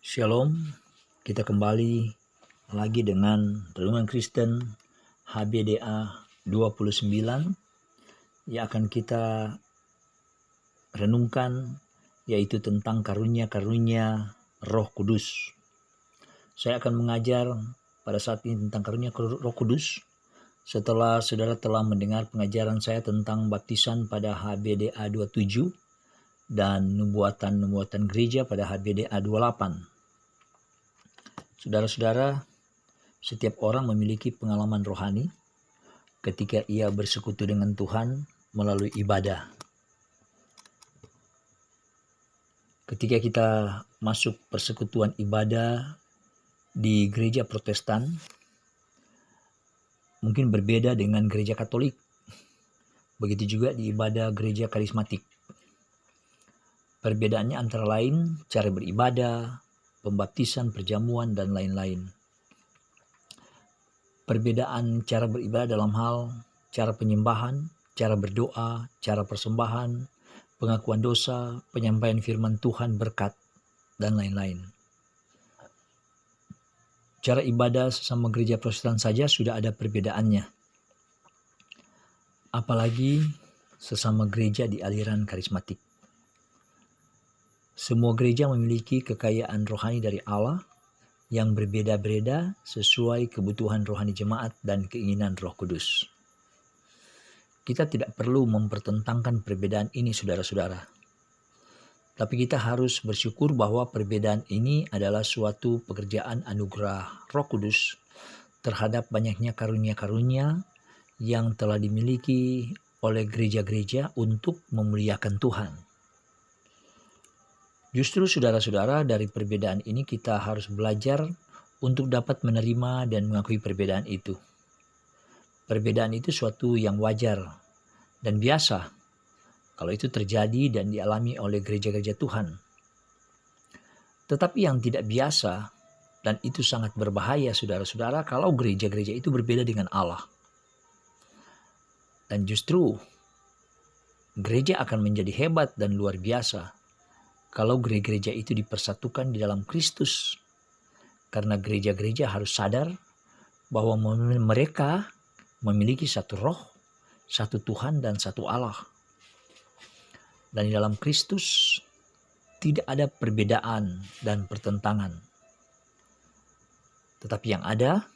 Shalom, kita kembali lagi dengan Renungan Kristen HBDA 29 yang akan kita renungkan, yaitu tentang karunia-karunia Roh Kudus. Saya akan mengajar pada saat ini tentang karunia Roh Kudus setelah saudara telah mendengar pengajaran saya tentang baptisan pada HBDA 27 dan nubuatan gereja pada HBDA 28. Saudara-saudara, setiap orang memiliki pengalaman rohani ketika ia bersekutu dengan Tuhan melalui ibadah. Ketika kita masuk persekutuan ibadah di gereja Protestan, mungkin berbeda dengan gereja Katolik. Begitu juga di ibadah gereja karismatik. Perbedaannya antara lain cara beribadah, pembaptisan, perjamuan, dan lain-lain. Perbedaan cara beribadah dalam hal cara penyembahan, cara berdoa, cara persembahan, pengakuan dosa, penyampaian firman Tuhan, berkat, dan lain-lain. Cara ibadah sesama gereja Protestan saja sudah ada perbedaannya. Apalagi sesama gereja di aliran karismatik. Semua gereja memiliki kekayaan rohani dari Allah yang berbeda-beda sesuai kebutuhan rohani jemaat dan keinginan Roh Kudus. Kita tidak perlu mempertentangkan perbedaan ini, saudara-saudara. Tapi kita harus bersyukur bahwa perbedaan ini adalah suatu pekerjaan anugerah Roh Kudus terhadap banyaknya karunia-karunia yang telah dimiliki oleh gereja-gereja untuk memuliakan Tuhan. Justru saudara-saudara, dari perbedaan ini kita harus belajar untuk dapat menerima dan mengakui perbedaan itu. Perbedaan itu suatu yang wajar dan biasa kalau itu terjadi dan dialami oleh gereja-gereja Tuhan. Tetapi yang tidak biasa dan itu sangat berbahaya, saudara-saudara, kalau gereja-gereja itu berbeda dengan Allah. Dan justru gereja akan menjadi hebat dan luar biasa kalau gereja-gereja itu dipersatukan di dalam Kristus. Karena gereja-gereja harus sadar bahwa mereka memiliki satu roh, satu Tuhan, dan satu Allah. Dan di dalam Kristus tidak ada perbedaan dan pertentangan. Tetapi yang ada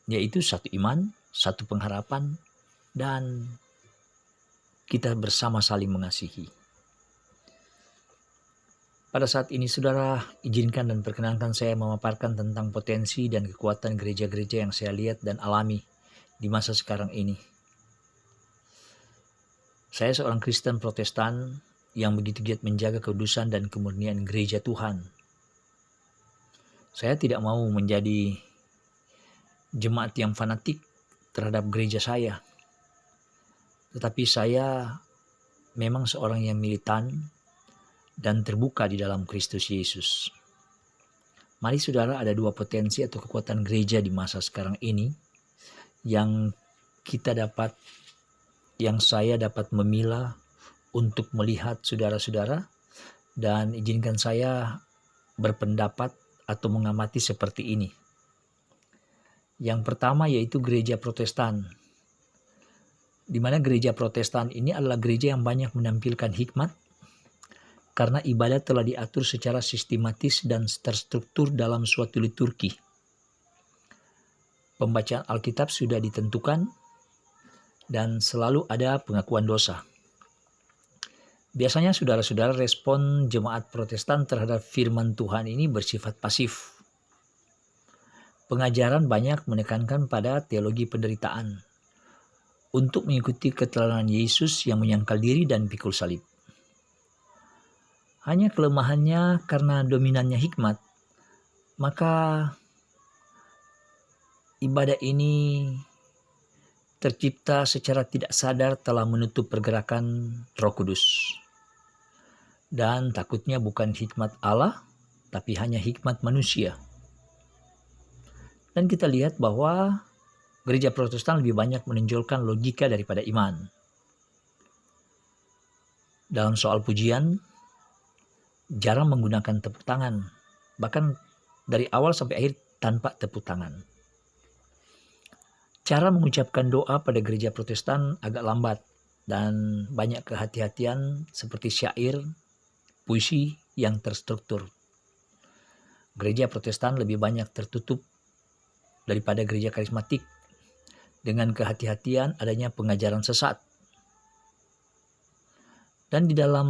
yaitu satu iman, satu pengharapan, dan kita bersama saling mengasihi. Pada saat ini, saudara, izinkan dan perkenankan saya memaparkan tentang potensi dan kekuatan gereja-gereja yang saya lihat dan alami di masa sekarang ini. Saya seorang Kristen Protestan yang begitu giat menjaga kekudusan dan kemurnian gereja Tuhan. Saya tidak mau menjadi jemaat yang fanatik terhadap gereja saya. Tetapi saya memang seorang yang militan dan terbuka di dalam Kristus Yesus. Mari saudara, ada dua potensi atau kekuatan gereja di masa sekarang ini yang saya dapat memilah untuk melihat saudara-saudara, dan izinkan saya berpendapat atau mengamati seperti ini. Yang pertama yaitu gereja Protestan, di mana gereja Protestan ini adalah gereja yang banyak menampilkan hikmat, karena ibadah telah diatur secara sistematis dan terstruktur dalam suatu liturgi. Pembacaan Alkitab sudah ditentukan dan selalu ada pengakuan dosa. Biasanya saudara-saudara, respon jemaat Protestan terhadap firman Tuhan ini bersifat pasif. Pengajaran banyak menekankan pada teologi penderitaan untuk mengikuti keteladanan Yesus yang menyangkal diri dan pikul salib. Hanya kelemahannya karena dominannya hikmat, maka ibadah ini tercipta secara tidak sadar telah menutup pergerakan Roh Kudus. Dan takutnya bukan hikmat Allah, tapi hanya hikmat manusia. Dan kita lihat bahwa gereja Protestan lebih banyak menonjolkan logika daripada iman. Dalam soal pujian, jarang menggunakan tepuk tangan, bahkan dari awal sampai akhir tanpa tepuk tangan. Cara mengucapkan doa pada gereja Protestan agak lambat dan banyak kehati-hatian seperti syair, puisi yang terstruktur. Gereja Protestan lebih banyak tertutup daripada gereja karismatik dengan kehati-hatian adanya pengajaran sesat. Dan di dalam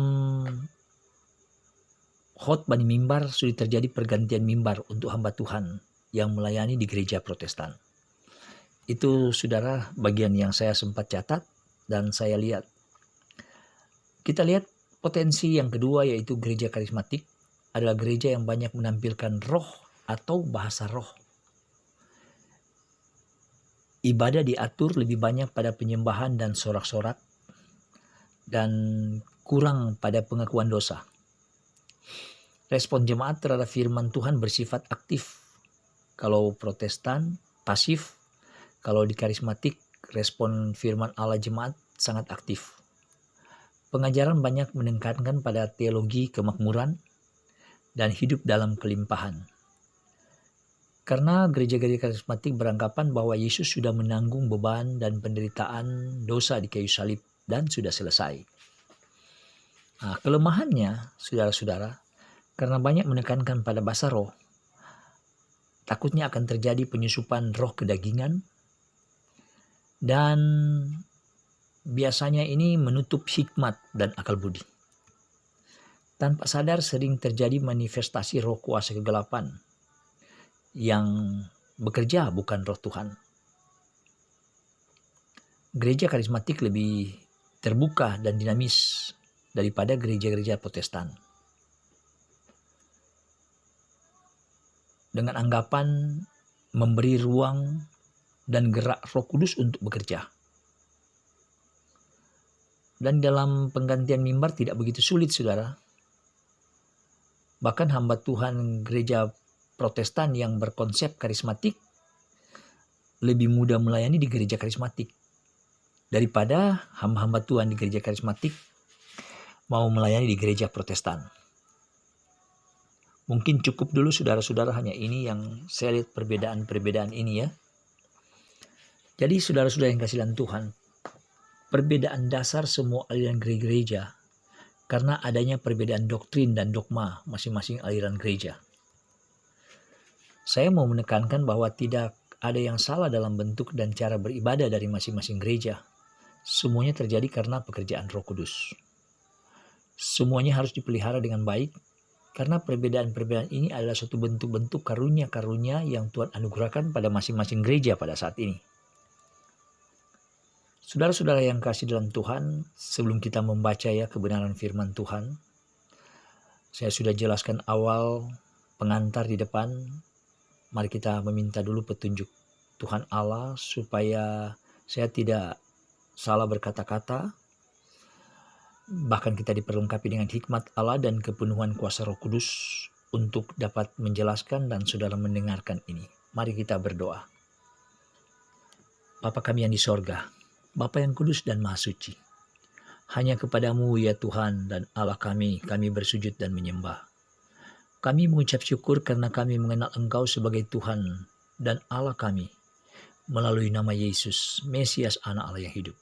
khotbah di mimbar sudah terjadi pergantian mimbar untuk hamba Tuhan yang melayani di gereja Protestan. Itu saudara bagian yang saya sempat catat dan saya lihat. Kita lihat potensi yang kedua yaitu gereja karismatik adalah gereja yang banyak menampilkan roh atau bahasa roh. Ibadah diatur lebih banyak pada penyembahan dan sorak-sorak dan kurang pada pengakuan dosa. Respon jemaat terhadap firman Tuhan bersifat aktif. Kalau Protestan, pasif. Kalau di karismatik, respon firman Allah jemaat sangat aktif. Pengajaran banyak menekankan pada teologi kemakmuran dan hidup dalam kelimpahan. Karena gereja-gereja karismatik beranggapan bahwa Yesus sudah menanggung beban dan penderitaan dosa di kayu salib dan sudah selesai. Nah, kelemahannya, saudara-saudara, karena banyak menekankan pada bahasa roh, takutnya akan terjadi penyusupan roh kedagingan, dan biasanya ini menutup hikmat dan akal budi. Tanpa sadar sering terjadi manifestasi roh kuasa kegelapan yang bekerja bukan roh Tuhan. Gereja karismatik lebih terbuka dan dinamis daripada gereja-gereja Protestan. Dengan anggapan memberi ruang dan gerak Roh Kudus untuk bekerja. Dan dalam penggantian mimbar tidak begitu sulit, saudara. Bahkan hamba Tuhan gereja Protestan yang berkonsep karismatik lebih mudah melayani di gereja karismatik daripada hamba-hamba Tuhan di gereja karismatik mau melayani di gereja Protestan. Mungkin cukup dulu saudara-saudara, hanya ini yang saya lihat perbedaan-perbedaan ini ya. Jadi saudara-saudara yang kasih dalam Tuhan, perbedaan dasar semua aliran gereja karena adanya perbedaan doktrin dan dogma masing-masing aliran gereja. Saya mau menekankan bahwa tidak ada yang salah dalam bentuk dan cara beribadah dari masing-masing gereja. Semuanya terjadi karena pekerjaan Roh Kudus. Semuanya harus dipelihara dengan baik karena perbedaan-perbedaan ini adalah suatu bentuk-bentuk karunia-karunia yang Tuhan anugerahkan pada masing-masing gereja pada saat ini. Saudara-saudara yang kasih dalam Tuhan, sebelum kita membaca ya kebenaran firman Tuhan, saya sudah jelaskan awal pengantar di depan. Mari kita meminta dulu petunjuk Tuhan Allah supaya saya tidak salah berkata-kata, bahkan kita diperlengkapi dengan hikmat Allah dan kepenuhan kuasa Roh Kudus untuk dapat menjelaskan dan saudara mendengarkan ini. Mari kita berdoa. Bapa kami yang di sorga, Bapa yang kudus dan maha suci, hanya kepadamu ya Tuhan dan Allah kami bersujud dan menyembah. Kami mengucap syukur karena kami mengenal Engkau sebagai Tuhan dan Allah kami melalui nama Yesus, Mesias anak Allah yang hidup.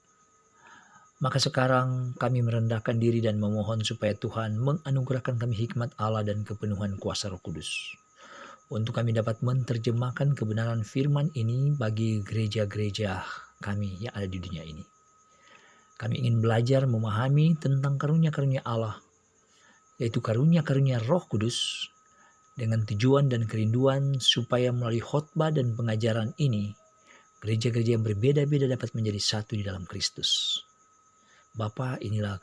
Maka sekarang kami merendahkan diri dan memohon supaya Tuhan menganugerahkan kami hikmat Allah dan kepenuhan kuasa Roh Kudus, untuk kami dapat menerjemahkan kebenaran firman ini bagi gereja-gereja kami yang ada di dunia ini. Kami ingin belajar memahami tentang karunia-karunia Allah, yaitu karunia-karunia Roh Kudus, dengan tujuan dan kerinduan supaya melalui khotbah dan pengajaran ini, gereja-gereja yang berbeda-beda dapat menjadi satu di dalam Kristus. Bapa, inilah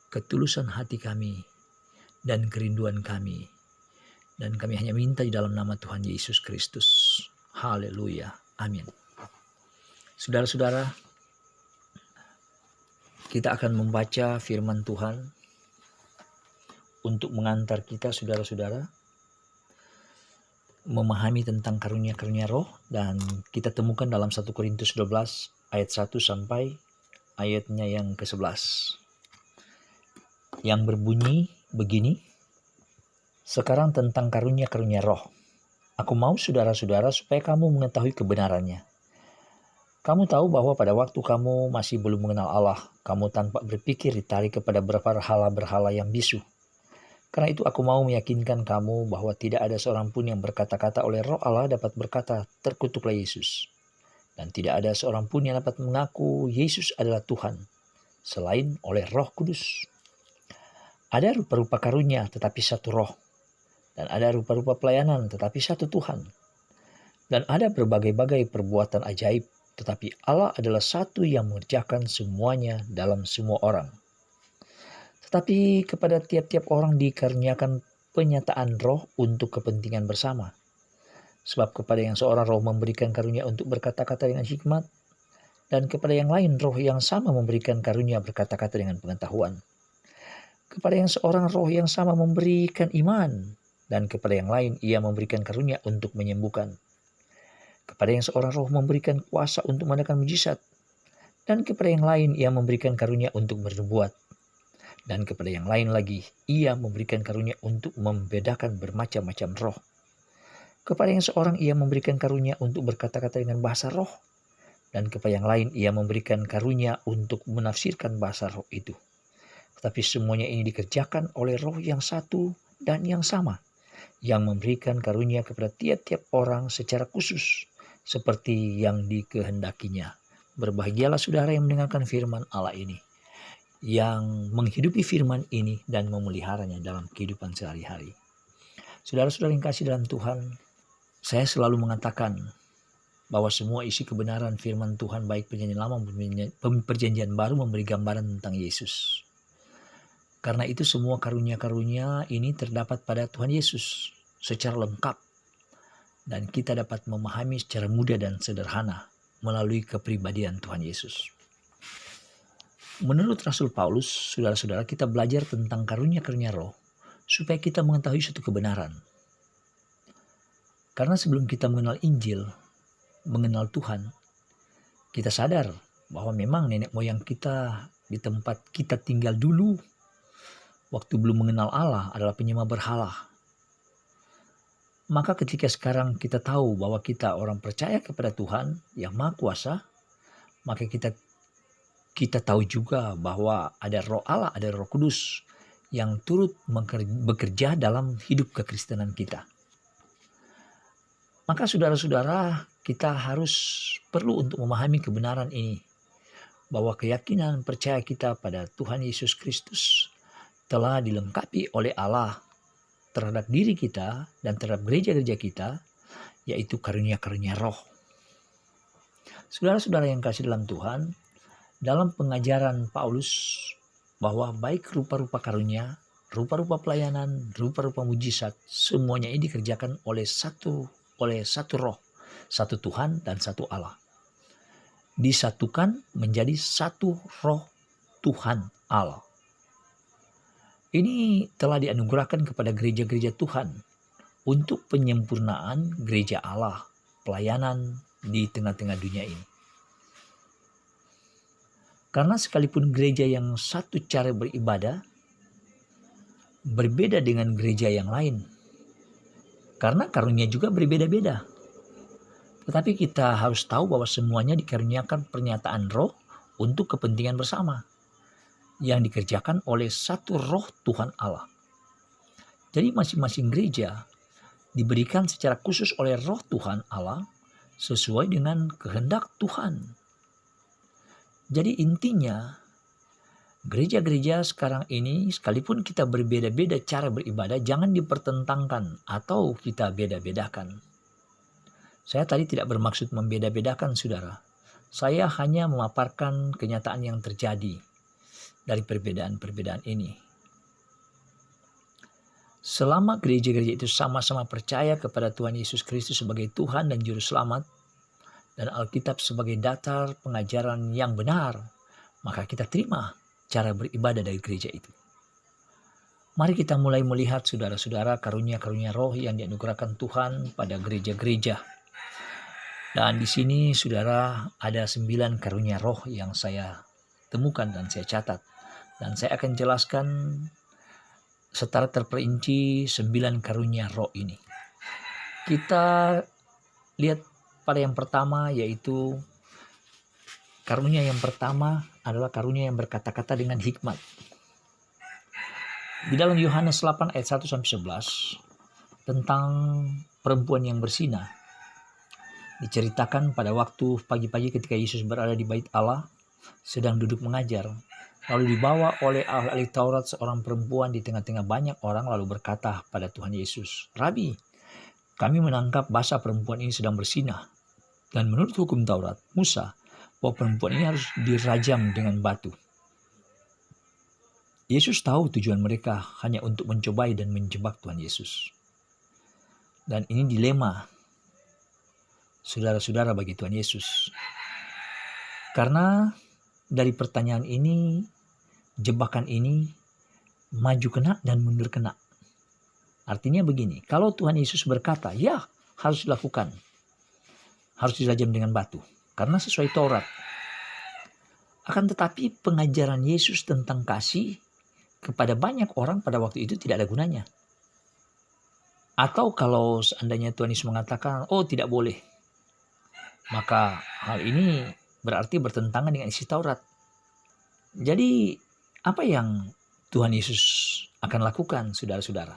ketulusan hati kami dan kerinduan kami. Dan kami hanya minta di dalam nama Tuhan Yesus Kristus. Haleluya. Amin. Saudara-saudara, kita akan membaca firman Tuhan untuk mengantar kita, saudara-saudara, memahami tentang karunia-karunia roh, dan kita temukan dalam 1 Korintus 12 ayat 1 sampai ayatnya yang ke-11 yang berbunyi begini. Sekarang tentang karunia-karunia roh. Aku mau saudara-saudara supaya kamu mengetahui kebenarannya. Kamu tahu bahwa pada waktu kamu masih belum mengenal Allah, kamu tanpa berpikir ditarik kepada berhala-berhala yang bisu. Karena itu aku mau meyakinkan kamu bahwa tidak ada seorang pun yang berkata-kata oleh roh Allah dapat berkata, terkutuklah Yesus. Dan tidak ada seorang pun yang dapat mengaku Yesus adalah Tuhan, selain oleh Roh Kudus. Ada rupa-rupa karunia tetapi satu roh. Dan ada rupa-rupa pelayanan tetapi satu Tuhan. Dan ada berbagai-bagai perbuatan ajaib, tetapi Allah adalah satu yang mengerjakan semuanya dalam semua orang. Tetapi kepada tiap-tiap orang dikaruniakan penyataan roh untuk kepentingan bersama. Sebab kepada yang seorang roh memberikan karunia untuk berkata-kata dengan hikmat, dan kepada yang lain roh yang sama memberikan karunia berkata-kata dengan pengetahuan. Kepada yang seorang roh yang sama memberikan iman, dan kepada yang lain ia memberikan karunia untuk menyembuhkan. Kepada yang seorang roh memberikan kuasa untuk mengadakan mujizat, dan kepada yang lain ia memberikan karunia untuk bernubuat. Dan kepada yang lain lagi, ia memberikan karunia untuk membedakan bermacam-macam roh. Kepada yang seorang ia memberikan karunia untuk berkata-kata dengan bahasa roh. Dan kepada yang lain ia memberikan karunia untuk menafsirkan bahasa roh itu. Tetapi semuanya ini dikerjakan oleh roh yang satu dan yang sama, yang memberikan karunia kepada tiap-tiap orang secara khusus, seperti yang dikehendakinya. Berbahagialah saudara yang mendengarkan firman Allah ini, yang menghidupi firman ini dan memeliharanya dalam kehidupan sehari-hari. Saudara-saudara yang kasih dalam Tuhan, saya selalu mengatakan bahwa semua isi kebenaran firman Tuhan baik perjanjian lama maupun perjanjian baru memberi gambaran tentang Yesus. Karena itu semua karunia-karunia ini terdapat pada Tuhan Yesus secara lengkap. Dan kita dapat memahami secara mudah dan sederhana melalui kepribadian Tuhan Yesus. Menurut Rasul Paulus, saudara-saudara, kita belajar tentang karunia-karunia roh supaya kita mengetahui suatu kebenaran. Karena sebelum kita mengenal Injil, mengenal Tuhan, kita sadar bahwa memang nenek moyang kita di tempat kita tinggal dulu, waktu belum mengenal Allah, adalah penyembah berhala. Maka ketika sekarang kita tahu bahwa kita orang percaya kepada Tuhan yang Maha Kuasa, maka kita tahu juga bahwa ada roh Allah, ada Roh Kudus yang turut bekerja dalam hidup kekristenan kita. Maka saudara-saudara, kita harus perlu untuk memahami kebenaran ini, bahwa keyakinan percaya kita pada Tuhan Yesus Kristus telah dilengkapi oleh Allah terhadap diri kita dan terhadap gereja-gereja kita, yaitu karunia-karunia roh. Saudara-saudara yang kasih dalam Tuhan, dalam pengajaran Paulus bahwa baik rupa-rupa karunia, rupa-rupa pelayanan, rupa-rupa mujizat, semuanya ini dikerjakan oleh satu roh, satu Tuhan dan satu Allah. Disatukan menjadi satu roh Tuhan Allah. Ini telah dianugerahkan kepada gereja-gereja Tuhan untuk penyempurnaan gereja Allah, pelayanan di tengah-tengah dunia ini. Karena sekalipun gereja yang satu cara beribadah berbeda dengan gereja yang lain. Karena karunia juga berbeda-beda. Tetapi kita harus tahu bahwa semuanya dikaruniakan pernyataan roh untuk kepentingan bersama, yang dikerjakan oleh satu roh Tuhan Allah. Jadi masing-masing gereja diberikan secara khusus oleh roh Tuhan Allah sesuai dengan kehendak Tuhan. Jadi intinya, gereja-gereja sekarang ini sekalipun kita berbeda-beda cara beribadah, jangan dipertentangkan atau kita beda-bedakan. Saya tadi tidak bermaksud membeda-bedakan saudara. Saya hanya memaparkan kenyataan yang terjadi dari perbedaan-perbedaan ini. Selama gereja-gereja itu sama-sama percaya kepada Tuhan Yesus Kristus sebagai Tuhan dan Juru Selamat, dan Alkitab sebagai datar pengajaran yang benar, maka kita terima cara beribadah dari gereja itu. Mari kita mulai melihat saudara-saudara karunia-karunia roh yang dianugerahkan Tuhan pada gereja-gereja. Dan di sini saudara ada 9 karunia roh yang saya temukan dan saya catat. Dan saya akan jelaskan secara terperinci 9 karunia roh ini. Kita lihat pada yang pertama, yaitu karunia yang pertama adalah karunia yang berkata-kata dengan hikmat. Di dalam Yohanes 8 ayat 1-11 tentang perempuan yang bersinah, diceritakan pada waktu pagi-pagi ketika Yesus berada di bait Allah, sedang duduk mengajar. Lalu dibawa oleh ahli Taurat seorang perempuan di tengah-tengah banyak orang, lalu berkata pada Tuhan Yesus, "Rabi, kami menangkap basah perempuan ini sedang bersinah. Dan menurut hukum Taurat, Musa, bahwa perempuan ini harus dirajam dengan batu." Yesus tahu tujuan mereka hanya untuk mencobai dan menjebak Tuhan Yesus. Dan ini dilema saudara-saudara bagi Tuhan Yesus. Karena dari pertanyaan ini, jebakan ini, maju kena dan mundur kena. Artinya begini, kalau Tuhan Yesus berkata, ya harus dilakukan, harus dirajam dengan batu, karena sesuai Taurat. Akan tetapi pengajaran Yesus tentang kasih kepada banyak orang pada waktu itu tidak ada gunanya. Atau kalau seandainya Tuhan Yesus mengatakan, oh tidak boleh, maka hal ini berarti bertentangan dengan isi Taurat. Jadi apa yang Tuhan Yesus akan lakukan, saudara-saudara?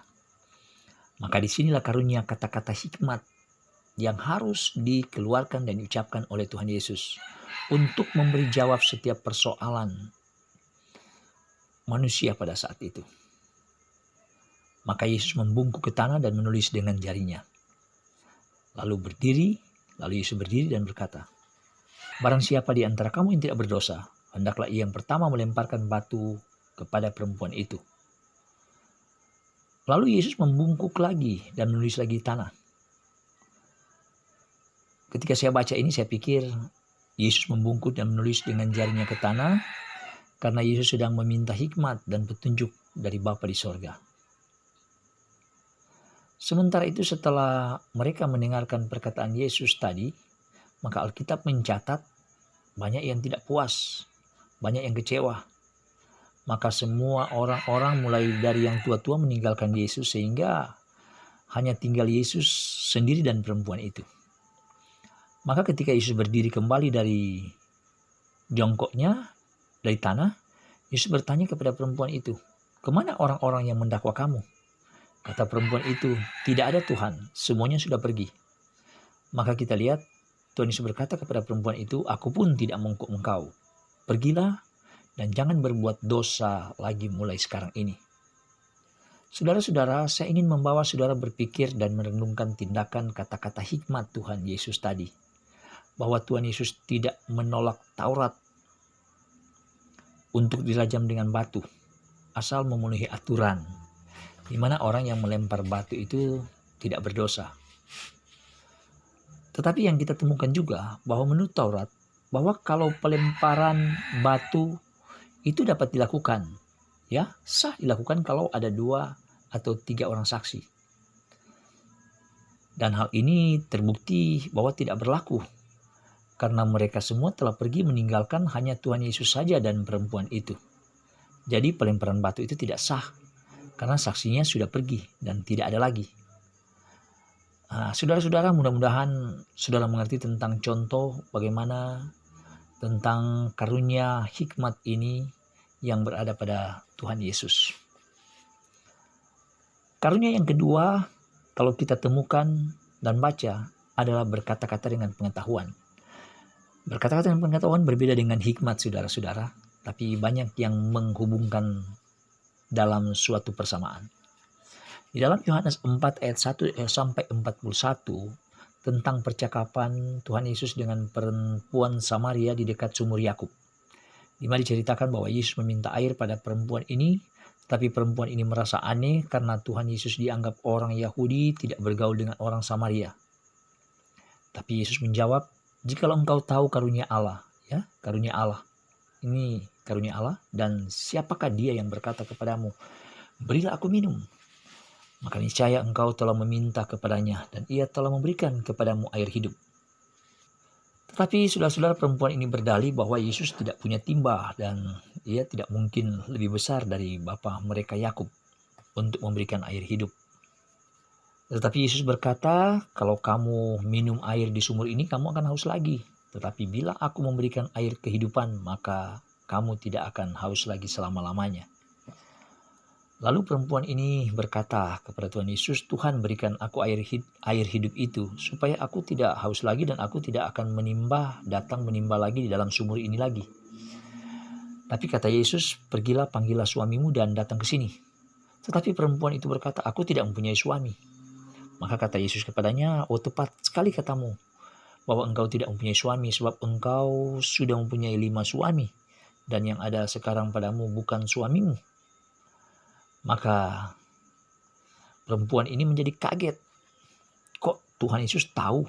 Maka disinilah karunia kata-kata hikmat yang harus dikeluarkan dan diucapkan oleh Tuhan Yesus untuk memberi jawab setiap persoalan manusia pada saat itu. Maka Yesus membungkuk ke tanah dan menulis dengan jarinya. Lalu Yesus berdiri dan berkata, "Barang siapa di antara kamu yang tidak berdosa, hendaklah ia yang pertama melemparkan batu kepada perempuan itu." Lalu Yesus membungkuk lagi dan menulis lagi tanah. Ketika saya baca ini, saya pikir Yesus membungkuk dan menulis dengan jarinya ke tanah karena Yesus sedang meminta hikmat dan petunjuk dari Bapa di sorga. Sementara itu setelah mereka mendengarkan perkataan Yesus tadi, maka Alkitab mencatat banyak yang tidak puas, banyak yang kecewa. Maka semua orang-orang mulai dari yang tua-tua meninggalkan Yesus sehingga hanya tinggal Yesus sendiri dan perempuan itu. Maka ketika Yesus berdiri kembali dari jongkoknya, dari tanah, Yesus bertanya kepada perempuan itu, "Kemana orang-orang yang mendakwa kamu?" Kata perempuan itu, "Tidak ada Tuhan, semuanya sudah pergi." Maka kita lihat Tuhan Yesus berkata kepada perempuan itu, "Aku pun tidak menghukum engkau. Pergilah dan jangan berbuat dosa lagi mulai sekarang ini." Saudara-saudara, saya ingin membawa saudara berpikir dan merenungkan tindakan kata-kata hikmat Tuhan Yesus tadi. Bahwa Tuhan Yesus tidak menolak Taurat untuk dirajam dengan batu, asal memenuhi aturan, di mana orang yang melempar batu itu tidak berdosa. Tetapi yang kita temukan juga bahwa menurut Taurat, bahwa kalau pelemparan batu itu dapat dilakukan, ya sah dilakukan kalau ada 2 atau 3 orang saksi. Dan hal ini terbukti bahwa tidak berlaku, karena mereka semua telah pergi meninggalkan hanya Tuhan Yesus saja dan perempuan itu. Jadi pelemparan batu itu tidak sah, karena saksinya sudah pergi dan tidak ada lagi. Saudara-saudara, mudah-mudahan saudara mengerti tentang contoh bagaimana tentang karunia hikmat ini yang berada pada Tuhan Yesus. Karunia yang kedua, kalau kita temukan dan baca, adalah berkata-kata dengan pengetahuan. Berkata-kata dengan pengetahuan berbeda dengan hikmat, saudara-saudara, tapi banyak yang menghubungkan dalam suatu persamaan. Di dalam Yohanes 4 ayat 1 sampai 41 tentang percakapan Tuhan Yesus dengan perempuan Samaria di dekat sumur Yakub, di mana diceritakan bahwa Yesus meminta air pada perempuan ini, tapi perempuan ini merasa aneh karena Tuhan Yesus dianggap orang Yahudi tidak bergaul dengan orang Samaria. Tapi Yesus menjawab, "Jikalau engkau tahu karunia Allah, ya, karunia Allah. Ini karunia Allah, dan siapakah dia yang berkata kepadamu, 'Berilah aku minum'? Maka niscaya engkau telah meminta kepadanya dan ia telah memberikan kepadamu air hidup." Tetapi saudara-saudara, perempuan ini berdalih bahwa Yesus tidak punya timba dan ia tidak mungkin lebih besar dari bapa mereka Yakub. untuk memberikan air hidup. Tetapi Yesus berkata, kalau kamu minum air di sumur ini, kamu akan haus lagi. Tetapi bila aku memberikan air kehidupan, maka kamu tidak akan haus lagi selama-lamanya. Lalu perempuan ini berkata kepada Tuhan Yesus, Tuhan berikan aku air hidup itu, supaya aku tidak haus lagi dan aku tidak akan datang menimba lagi di dalam sumur ini lagi. Tapi kata Yesus, pergilah panggillah suamimu dan datang ke sini. Tetapi perempuan itu berkata, aku tidak mempunyai suami. Maka kata Yesus kepadanya, oh tepat sekali katamu, bahwa engkau tidak mempunyai suami, sebab engkau sudah mempunyai 5 suami, dan yang ada sekarang padamu bukan suamimu. Maka perempuan ini menjadi kaget. Kok Tuhan Yesus tahu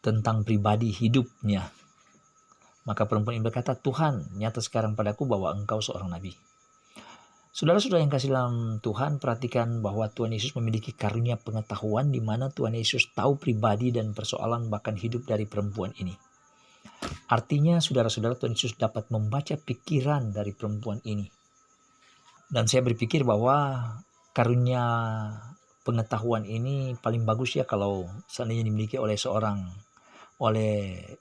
tentang pribadi hidupnya? Maka perempuan ini berkata, Tuhan, nyata sekarang padaku bahwa engkau seorang nabi. Saudara-saudara yang kasih dalam Tuhan, perhatikan bahwa Tuhan Yesus memiliki karunia pengetahuan di mana Tuhan Yesus tahu pribadi dan persoalan bahkan hidup dari perempuan ini. Artinya saudara-saudara, Tuhan Yesus dapat membaca pikiran dari perempuan ini. Dan saya berpikir bahwa karunia pengetahuan ini paling bagus ya kalau seandainya dimiliki oleh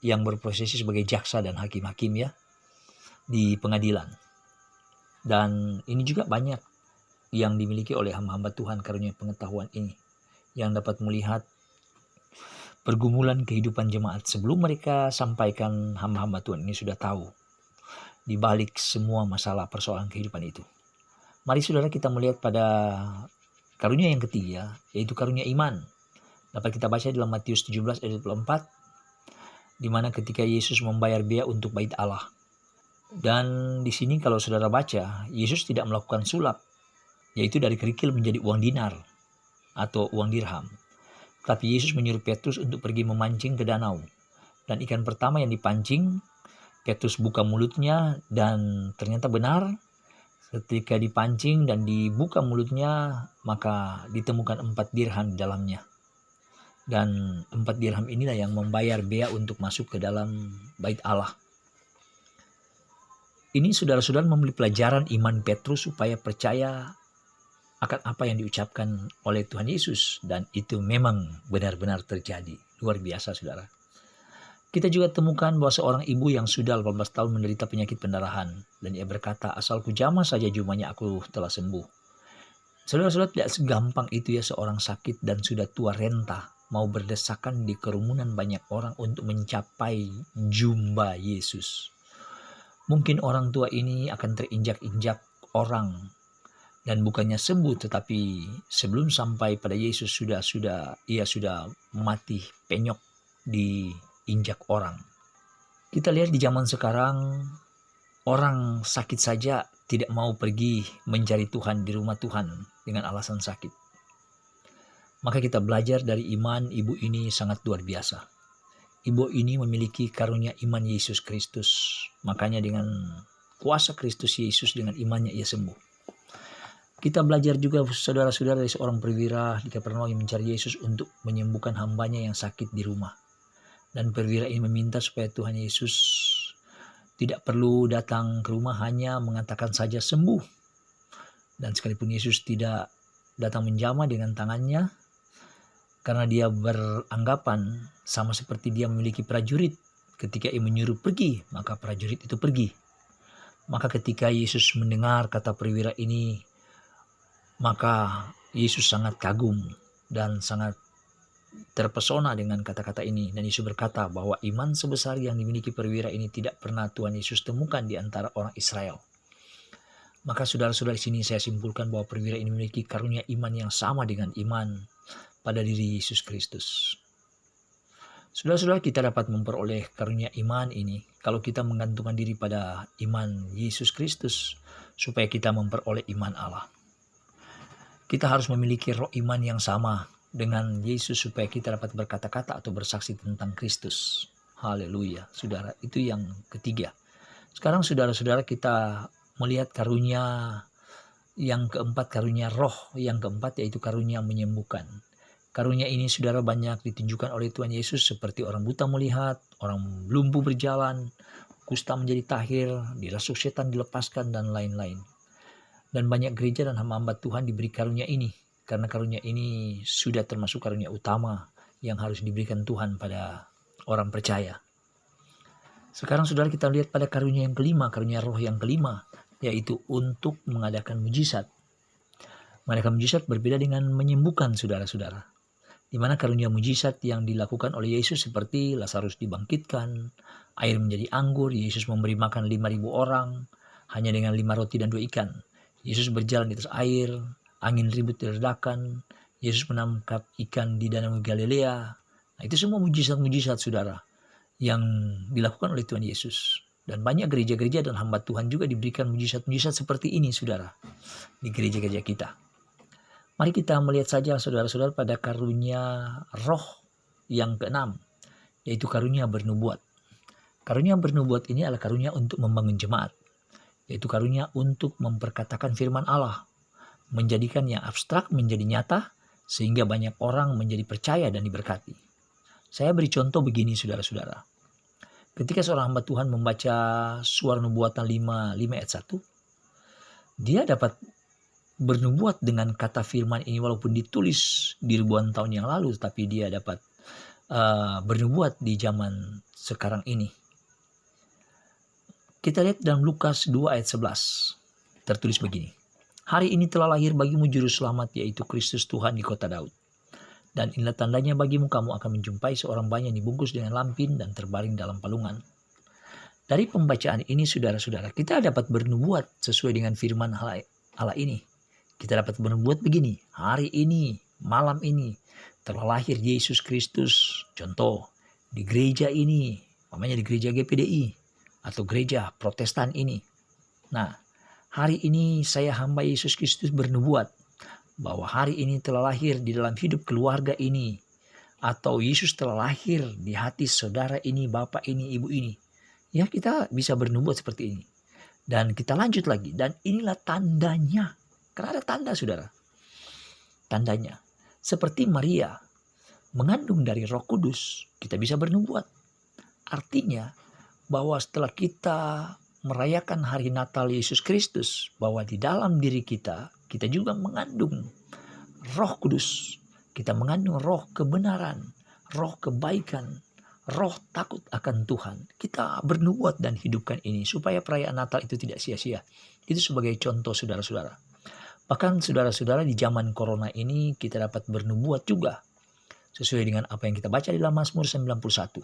yang berprofesi sebagai jaksa dan hakim-hakim ya di pengadilan. Dan ini juga banyak yang dimiliki oleh hamba-hamba Tuhan, karunia pengetahuan ini, yang dapat melihat pergumulan kehidupan jemaat sebelum mereka sampaikan. Hamba-hamba Tuhan ini sudah tahu di balik semua masalah persoalan kehidupan itu. Mari saudara kita melihat pada karunia yang ketiga, yaitu karunia iman. Dapat kita baca dalam Matius 17 ayat 24, di mana ketika Yesus membayar biaya untuk bait Allah. Dan di sini kalau saudara baca, Yesus tidak melakukan sulap, yaitu dari kerikil menjadi uang dinar atau uang dirham. Tapi Yesus menyuruh Petrus untuk pergi memancing ke danau. Dan ikan pertama yang dipancing, Petrus buka mulutnya dan ternyata benar. Ketika dipancing dan dibuka mulutnya, maka ditemukan 4 dirham di dalamnya. Dan 4 dirham inilah yang membayar bea untuk masuk ke dalam bait Allah. Ini saudara-saudara memberi pelajaran iman Petrus supaya percaya akan apa yang diucapkan oleh Tuhan Yesus. Dan itu memang benar-benar terjadi. Luar biasa saudara. Kita juga temukan bahwa seorang ibu yang sudah 18 tahun menderita penyakit pendarahan. Dan ia berkata, asalku jamah saja jumanya aku telah sembuh. Saudara-saudara, tidak segampang itu ya seorang sakit dan sudah tua renta mau berdesakan di kerumunan banyak orang untuk mencapai jumba Yesus. Mungkin orang tua ini akan terinjak-injak orang dan bukannya sembuh, tetapi sebelum sampai pada Yesus ia sudah mati penyok diinjak orang. Kita lihat di zaman sekarang, orang sakit saja tidak mau pergi mencari Tuhan di rumah Tuhan dengan alasan sakit. Maka kita belajar dari iman ibu ini sangat luar biasa. Ibu ini memiliki karunia iman Yesus Kristus. Makanya dengan kuasa Kristus Yesus, dengan imannya ia sembuh. Kita belajar juga saudara-saudara dari seorang perwira di Kapernaum yang mencari Yesus untuk menyembuhkan hambanya yang sakit di rumah. Dan perwira ini meminta supaya Tuhan Yesus tidak perlu datang ke rumah, hanya mengatakan saja sembuh. Dan sekalipun Yesus tidak datang menjamah dengan tangannya, karena dia beranggapan sama seperti dia memiliki prajurit. Ketika ia menyuruh pergi, maka prajurit itu pergi. Maka ketika Yesus mendengar kata perwira ini, maka Yesus sangat kagum dan sangat terpesona dengan kata-kata ini. Dan Yesus berkata bahwa iman sebesar yang dimiliki perwira ini tidak pernah Tuhan Yesus temukan di antara orang Israel. Maka saudara-saudara, di sini saya simpulkan bahwa perwira ini memiliki karunia iman yang sama dengan iman pada diri Yesus Kristus. Saudara-saudara, kita dapat memperoleh karunia iman ini kalau kita menggantungkan diri pada iman Yesus Kristus, supaya kita memperoleh iman Allah. Kita harus memiliki roh iman yang sama dengan Yesus supaya kita dapat berkata-kata atau bersaksi tentang Kristus. Haleluya, saudara. Itu yang ketiga. Sekarang saudara-saudara, kita melihat karunia yang keempat, karunia roh yang keempat, yaitu karunia menyembuhkan. Karunia ini saudara banyak ditunjukkan oleh Tuhan Yesus, seperti orang buta melihat, orang lumpuh berjalan, kusta menjadi tahir, dirasuk setan dilepaskan, dan lain-lain. Dan banyak gereja dan hamba-hamba Tuhan diberi karunia ini, karena karunia ini sudah termasuk karunia utama yang harus diberikan Tuhan pada orang percaya. Sekarang saudara, kita lihat pada karunia yang kelima, karunia roh yang kelima, yaitu untuk mengadakan mujizat. Mengadakan mujizat berbeda dengan menyembuhkan, saudara-saudara. Di mana karunia mujizat yang dilakukan oleh Yesus seperti Lazarus dibangkitkan, air menjadi anggur, Yesus memberi makan 5.000 orang hanya dengan 5 roti dan 2 ikan. Yesus berjalan di atas air, angin ribut diredakan, Yesus menangkap ikan di danau Galilea. Nah, itu semua mujizat-mujizat, saudara, yang dilakukan oleh Tuhan Yesus. Dan banyak gereja-gereja dan hamba Tuhan juga diberikan mujizat-mujizat seperti ini, saudara, di gereja-gereja kita. Mari kita melihat saja, saudara-saudara, pada karunia roh yang keenam, yaitu karunia bernubuat. Karunia bernubuat ini adalah karunia untuk membangun jemaat, yaitu karunia untuk memperkatakan firman Allah, menjadikan yang abstrak menjadi nyata, sehingga banyak orang menjadi percaya dan diberkati. Saya beri contoh begini, saudara-saudara. Ketika seorang hamba Tuhan membaca Suara Nubuatan 5 ayat 1, dia dapat bernubuat dengan kata firman ini walaupun ditulis di ribuan tahun yang lalu, tapi dia dapat bernubuat di zaman sekarang ini. Kita lihat dalam Lukas 2 ayat 11, tertulis begini. Hari ini telah lahir bagimu juru selamat, yaitu Kristus Tuhan di kota Daud. Dan inilah tandanya bagimu, kamu akan menjumpai seorang bayi yang dibungkus dengan lampin dan terbaring dalam palungan. Dari pembacaan ini, saudara-saudara, kita dapat bernubuat sesuai dengan firman Allah ini. Kita dapat bernubuat begini, hari ini, malam ini, telah lahir Yesus Kristus. Contoh, di gereja ini, namanya di gereja GPDI, atau gereja Protestan ini. Nah, hari ini saya hamba Yesus Kristus bernubuat bahwa hari ini telah lahir di dalam hidup keluarga ini, atau Yesus telah lahir di hati saudara ini, bapak ini, ibu ini. Ya, kita bisa bernubuat seperti ini. Dan kita lanjut lagi, dan inilah tandanya. Karena ada tanda, saudara. Tandanya, seperti Maria mengandung dari Roh Kudus, kita bisa bernubuat. Artinya, bahwa setelah kita merayakan hari Natal Yesus Kristus, bahwa di dalam diri kita juga mengandung Roh Kudus. Kita mengandung roh kebenaran, roh kebaikan, roh takut akan Tuhan. Kita bernubuat dan hidupkan ini supaya perayaan Natal itu tidak sia-sia. Itu sebagai contoh, saudara-saudara. Bahkan saudara-saudara, di zaman corona ini kita dapat bernubuat juga sesuai dengan apa yang kita baca di dalam Mazmur 91.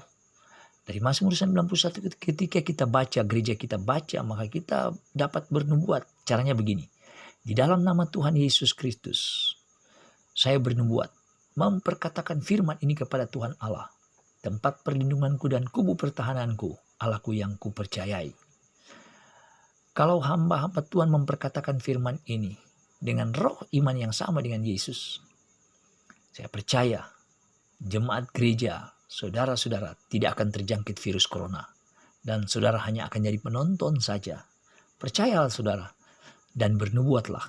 Dari Mazmur 91, ketika kita baca, gereja kita baca, maka kita dapat bernubuat. Caranya begini. Di dalam nama Tuhan Yesus Kristus, saya bernubuat, memperkatakan firman ini kepada Tuhan Allah, tempat perlindunganku dan kubu pertahananku, Allahku yang kupercayai. Kalau hamba-hamba Tuhan memperkatakan firman ini dengan roh iman yang sama dengan Yesus, saya percaya jemaat gereja, saudara-saudara, tidak akan terjangkit virus corona. Dan saudara hanya akan jadi penonton saja. Percayalah, saudara, dan bernubuatlah.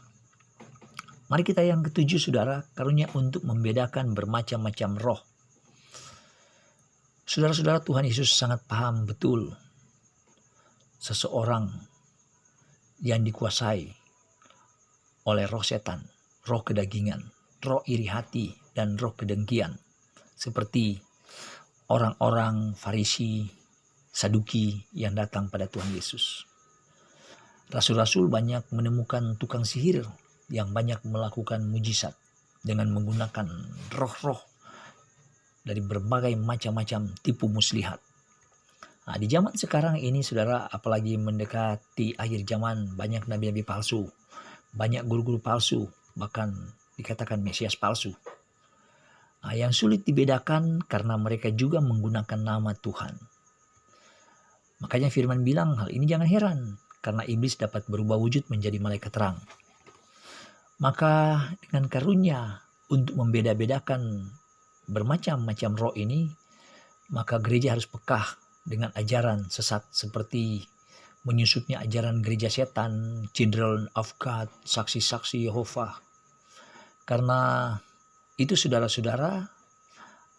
Mari kita yang ketujuh, saudara, karunia untuk membedakan bermacam-macam roh. Saudara-saudara, Tuhan Yesus sangat paham betul seseorang yang dikuasai oleh roh setan, roh kedagingan, roh iri hati, dan roh kedengkian. Seperti orang-orang Farisi, Saduki yang datang pada Tuhan Yesus. Rasul-rasul banyak menemukan tukang sihir yang banyak melakukan mujizat dengan menggunakan roh-roh dari berbagai macam-macam tipu muslihat. Nah, di zaman sekarang ini, saudara, apalagi mendekati akhir zaman, banyak nabi-nabi palsu, banyak guru-guru palsu, bahkan dikatakan Mesias palsu. Nah, yang sulit dibedakan karena mereka juga menggunakan nama Tuhan. Makanya firman bilang, hal ini jangan heran, karena iblis dapat berubah wujud menjadi malaikat terang. Maka dengan karunia untuk membeda-bedakan bermacam-macam roh ini, maka gereja harus pekah dengan ajaran sesat seperti menyusupnya ajaran gereja setan, Children of God, saksi-saksi Yehova. Karena itu, saudara-saudara,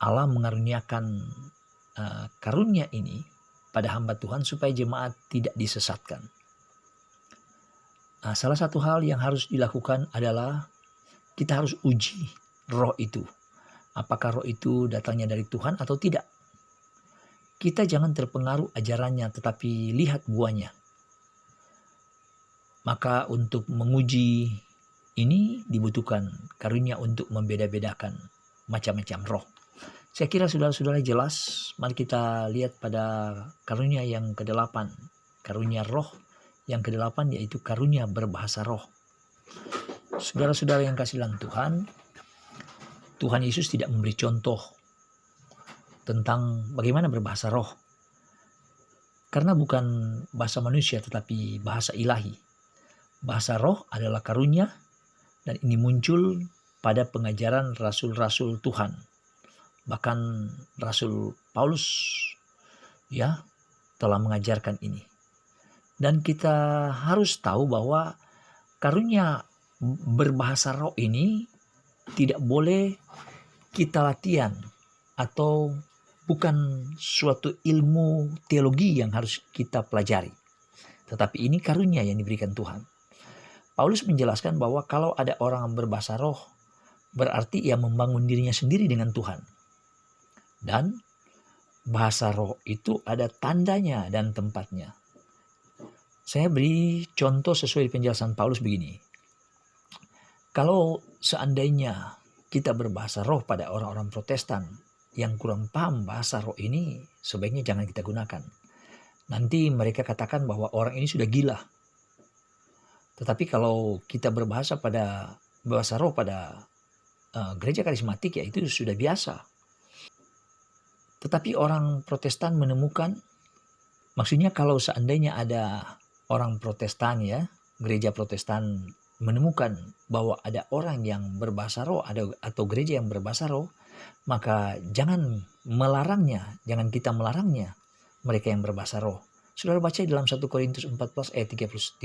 Allah mengaruniakan karunia ini pada hamba Tuhan supaya jemaat tidak disesatkan. Nah, salah satu hal yang harus dilakukan adalah kita harus uji roh itu. Apakah roh itu datangnya dari Tuhan atau tidak. Kita jangan terpengaruh ajarannya, tetapi lihat buahnya. Maka untuk menguji ini dibutuhkan karunia untuk membeda-bedakan macam-macam roh. Saya kira saudara-saudara jelas. Mari kita lihat pada karunia yang ke-8. Karunia roh yang ke-8 yaitu karunia berbahasa roh. Saudara-saudara yang kasih dalam Tuhan, Tuhan Yesus tidak memberi contoh tentang bagaimana berbahasa roh. Karena bukan bahasa manusia tetapi bahasa ilahi. Bahasa roh adalah karunia dan ini muncul pada pengajaran rasul-rasul Tuhan. Bahkan Rasul Paulus telah mengajarkan ini. Dan kita harus tahu bahwa karunia berbahasa roh ini tidak boleh kita latihan atau bukan suatu ilmu teologi yang harus kita pelajari. Tetapi ini karunia yang diberikan Tuhan. Paulus menjelaskan bahwa kalau ada orang yang berbahasa roh, berarti ia membangun dirinya sendiri dengan Tuhan. Dan bahasa roh itu ada tandanya dan tempatnya. Saya beri contoh sesuai penjelasan Paulus begini. Kalau seandainya kita berbahasa roh pada orang-orang Protestan yang kurang paham bahasa roh ini, sebaiknya jangan kita gunakan. Nanti mereka katakan bahwa orang ini sudah gila. Tetapi kalau kita berbahasa roh pada gereja karismatik, ya itu sudah biasa. Tetapi orang Protestan menemukan, maksudnya kalau seandainya ada orang Protestan gereja Protestan menemukan bahwa ada orang yang berbahasa roh atau gereja yang berbahasa roh, maka jangan kita melarangnya mereka yang berbahasa roh. Saudara baca dalam 1 Korintus 14 ayat 39.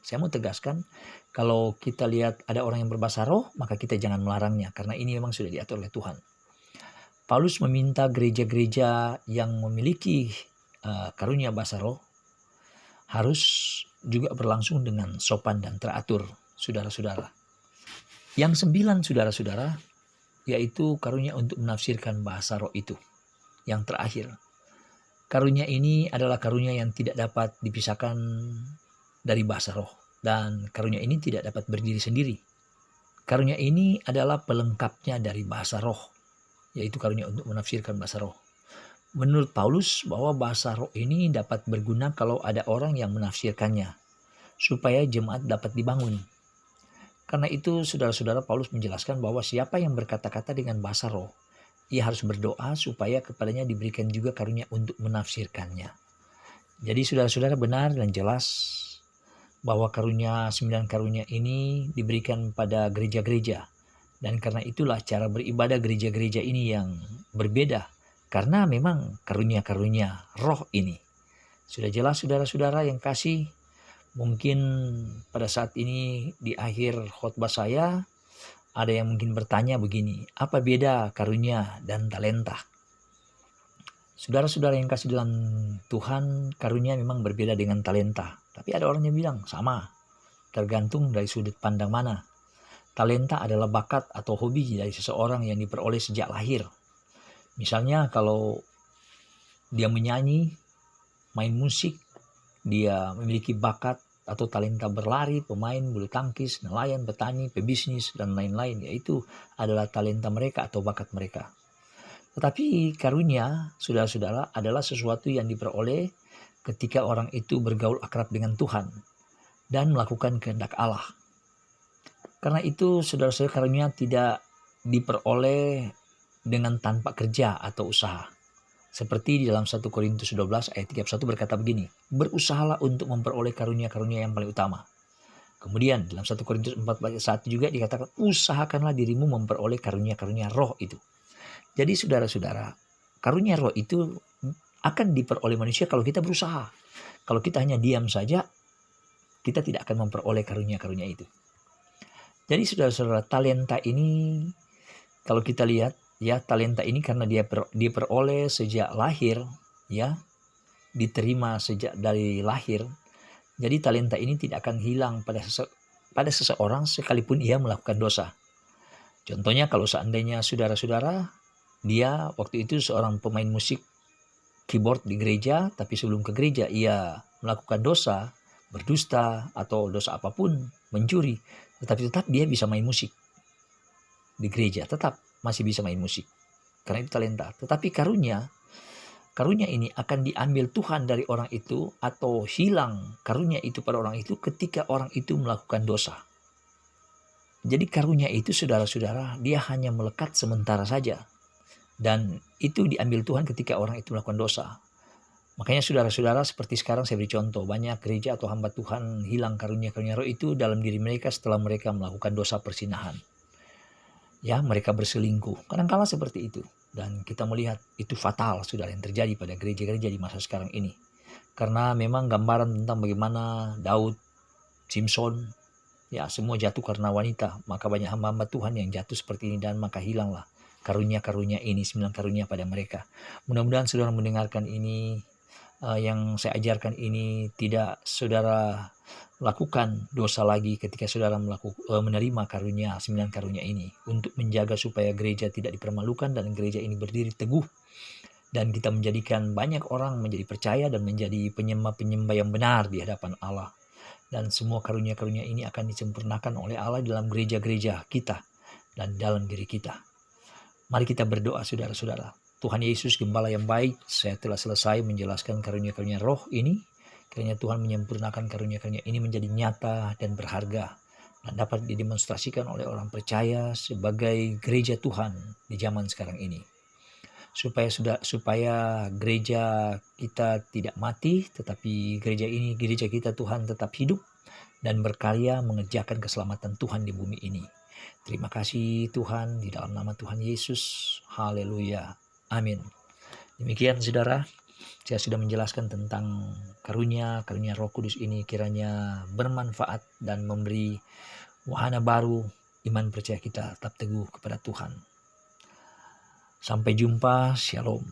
Saya mau tegaskan, kalau kita lihat ada orang yang berbahasa roh, maka kita jangan melarangnya, karena ini memang sudah diatur oleh Tuhan. Paulus meminta gereja-gereja yang memiliki karunia bahasa roh harus juga berlangsung dengan sopan dan teratur, saudara-saudara. Yang 9, saudara-saudara, yaitu karunia untuk menafsirkan bahasa roh itu. Yang terakhir, karunia ini adalah karunia yang tidak dapat dipisahkan dari bahasa roh. Dan karunia ini tidak dapat berdiri sendiri. Karunia ini adalah pelengkapnya dari bahasa roh, yaitu karunia untuk menafsirkan bahasa roh. Menurut Paulus bahwa bahasa roh ini dapat berguna kalau ada orang yang menafsirkannya, supaya jemaat dapat dibangun. Karena itu saudara-saudara, Paulus menjelaskan bahwa siapa yang berkata-kata dengan bahasa roh, ia harus berdoa supaya kepadanya diberikan juga karunia untuk menafsirkannya. Jadi saudara-saudara benar dan jelas bahwa 9 karunia ini diberikan pada gereja-gereja. Dan karena itulah cara beribadah gereja-gereja ini yang berbeda. Karena memang karunia-karunia roh ini. Sudah jelas saudara-saudara yang kasih, mungkin pada saat ini di akhir khotbah saya, ada yang mungkin bertanya begini, apa beda karunia dan talenta? Saudara-saudara yang kasih dalam Tuhan, karunia memang berbeda dengan talenta. Tapi ada orang yang bilang sama, tergantung dari sudut pandang mana. Talenta adalah bakat atau hobi dari seseorang yang diperoleh sejak lahir. Misalnya kalau dia menyanyi, main musik, dia memiliki bakat atau talenta berlari, pemain bulu tangkis, nelayan, petani, pebisnis, dan lain-lain. Yaitu adalah talenta mereka atau bakat mereka. Tetapi karunia, saudara-saudara, adalah sesuatu yang diperoleh ketika orang itu bergaul akrab dengan Tuhan dan melakukan kehendak Allah. Karena itu saudara-saudara, karunia tidak diperoleh dengan tanpa kerja atau usaha. Seperti di dalam 1 Korintus 12 ayat 31 berkata begini, berusahalah untuk memperoleh karunia-karunia yang paling utama. Kemudian dalam 1 Korintus 4 ayat 1 juga dikatakan, usahakanlah dirimu memperoleh karunia-karunia roh itu. Jadi saudara-saudara, karunia roh itu akan diperoleh manusia kalau kita berusaha. Kalau kita hanya diam saja, kita tidak akan memperoleh karunia-karunia itu. Jadi saudara-saudara, talenta ini kalau kita lihat, talenta ini karena dia diperoleh sejak lahir, diterima sejak dari lahir, Jadi talenta ini tidak akan hilang pada seseorang sekalipun ia melakukan dosa. Contohnya kalau seandainya saudara-saudara, dia waktu itu seorang pemain musik keyboard di gereja, tapi sebelum ke gereja ia melakukan dosa, berdusta, atau dosa apapun, mencuri, tetapi tetap dia bisa main musik di gereja, tetap masih bisa main musik. Karena itu talenta. Tetapi karunia ini akan diambil Tuhan dari orang itu atau hilang karunia itu pada orang itu ketika orang itu melakukan dosa. Jadi karunia itu saudara-saudara, dia hanya melekat sementara saja. Dan itu diambil Tuhan ketika orang itu melakukan dosa. Makanya saudara-saudara, seperti sekarang saya beri contoh, banyak gereja atau hamba Tuhan hilang karunia-karunia roh itu dalam diri mereka setelah mereka melakukan dosa persinahan. Ya, mereka berselingkuh. Kadang-kala seperti itu. Dan kita melihat itu fatal, saudara, yang terjadi pada gereja-gereja di masa sekarang ini. Karena memang gambaran tentang bagaimana Daud, Simpson, ya semua jatuh karena wanita. Maka banyak hamba-hamba Tuhan yang jatuh seperti ini dan maka hilanglah karunia-karunia ini, 9 karunia pada mereka. Mudah-mudahan saudara mendengarkan ini, yang saya ajarkan ini tidak saudara lakukan dosa lagi ketika saudara menerima karunia, 9 karunia ini, untuk menjaga supaya gereja tidak dipermalukan dan gereja ini berdiri teguh dan kita menjadikan banyak orang menjadi percaya dan menjadi penyembah-penyembah yang benar di hadapan Allah. Dan semua karunia-karunia ini akan disempurnakan oleh Allah dalam gereja-gereja kita dan dalam diri kita. Mari kita berdoa saudara-saudara. Tuhan Yesus, Gembala yang baik, saya telah selesai menjelaskan karunia-karunia roh ini. Kiranya Tuhan menyempurnakan karunia-karunia ini menjadi nyata dan berharga dan dapat didemonstrasikan oleh orang percaya sebagai gereja Tuhan di zaman sekarang ini. Supaya gereja kita tidak mati, tetapi gereja kita Tuhan tetap hidup dan berkarya mengerjakan keselamatan Tuhan di bumi ini. Terima kasih Tuhan, di dalam nama Tuhan Yesus. Haleluya. Amin. Demikian saudara, saya sudah menjelaskan tentang karunia Roh Kudus ini, kiranya bermanfaat dan memberi wahana baru iman percaya kita tetap teguh kepada Tuhan. Sampai jumpa, shalom.